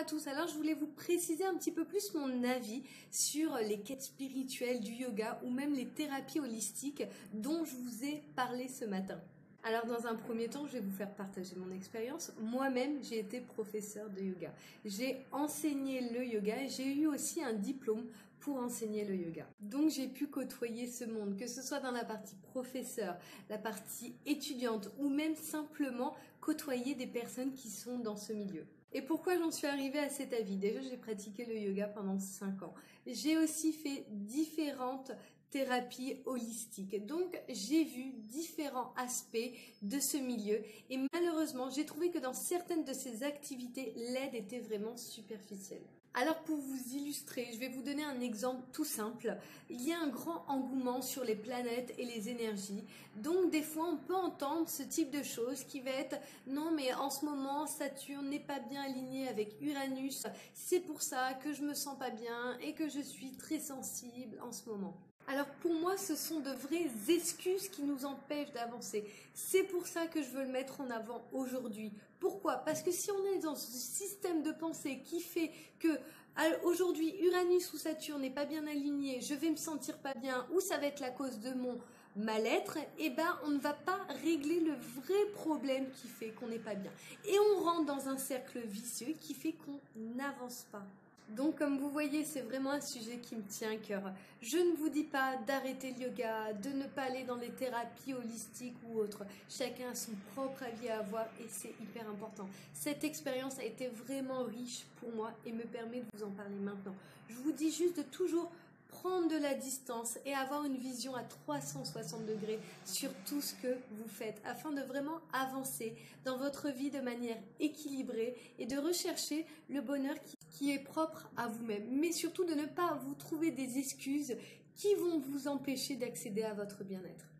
à tous, alors je voulais vous préciser un petit peu plus mon avis sur les quêtes spirituelles du yoga ou même les thérapies holistiques dont je vous ai parlé ce matin. Alors dans un premier temps, je vais vous faire partager mon expérience. Moi-même, j'ai été professeur de yoga. J'ai enseigné le yoga et j'ai eu aussi un diplôme pour enseigner le yoga. Donc j'ai pu côtoyer ce monde, que ce soit dans la partie professeur, la partie étudiante ou même simplement côtoyer des personnes qui sont dans ce milieu. Et pourquoi j'en suis arrivée à cet avis? Déjà, j'ai pratiqué le yoga pendant 5 ans. J'ai aussi fait différentes thérapies holistiques. Donc, j'ai vu différents aspects de ce milieu et malheureusement, j'ai trouvé que dans certaines de ces activités, l'aide était vraiment superficielle. Alors pour vous illustrer, je vais vous donner un exemple tout simple. Il y a un grand engouement sur les planètes et les énergies. Donc des fois on peut entendre ce type de choses qui va être non mais en ce moment Saturne n'est pas bien aligné avec Uranus. C'est pour ça que je me sens pas bien et que je suis très sensible en ce moment. Alors pour moi, ce sont de vraies excuses qui nous empêchent d'avancer. C'est pour ça que je veux le mettre en avant aujourd'hui. Pourquoi? Parce que si on est dans ce système de pensée qui fait que aujourd'hui Uranus ou Saturne n'est pas bien aligné, je vais me sentir pas bien ou ça va être la cause de mon mal-être, eh ben on ne va pas régler le vrai problème qui fait qu'on n'est pas bien. Et on rentre dans un cercle vicieux qui fait qu'on n'avance pas. Donc comme vous voyez, c'est vraiment un sujet qui me tient à cœur. Je ne vous dis pas d'arrêter le yoga, de ne pas aller dans les thérapies holistiques ou autres. Chacun a son propre avis à avoir et c'est hyper important. Cette expérience a été vraiment riche pour moi et me permet de vous en parler maintenant. Je vous dis juste de toujours prendre de la distance et avoir une vision à 360 degrés sur tout ce que vous faites afin de vraiment avancer dans votre vie de manière équilibrée et de rechercher le bonheur qui est propre à vous-même, mais surtout de ne pas vous trouver des excuses qui vont vous empêcher d'accéder à votre bien-être.